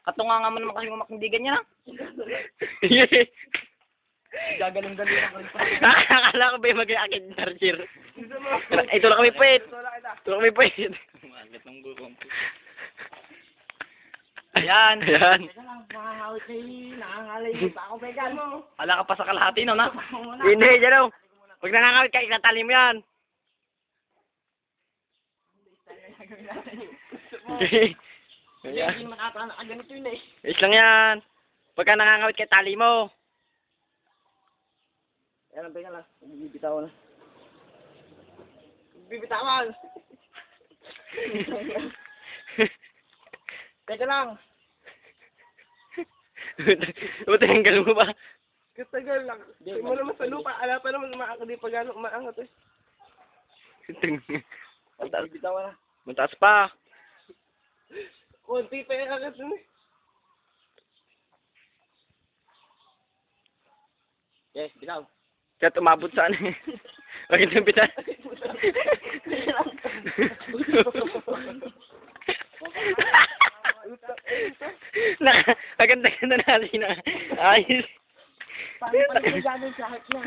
Katunganga mo naman kasi makindigan niya na. Gagaling-galing ako rin pa. Akala ko ba yung mag-i-akit ng charger? Ito lang kami puwet. Ito lang kami puwet. Umagat ng gulong. Ayan. Ayan. Nangangalay mo pa ako, Pegan mo. Ala ka pa sa kalahati, no, na? Hindi, dyan o. Pag nangangamit ka, itatali mo yan. Ayan. Hindi makatana ka ganito yun eh. Is lang yan. Pagka nangangawit ka, tali mo. Ayan, Pegan lang. Bibitaw na. Bibitawan! Teka lang. Tinanggal mo ba? Katagal lang. Hindi mo naman sa lupa. Ala pa naman hindi pa gano'ng umaangat eh. Bibitawan na. Mataas pa. Kunti pa yung angat nun eh. Yes, bitaw. Kaya tumabot sa ano eh. Bakit yung pita? Maganda-ganda natin na. Ayos. Paano pa yung gano'n sa heart lang?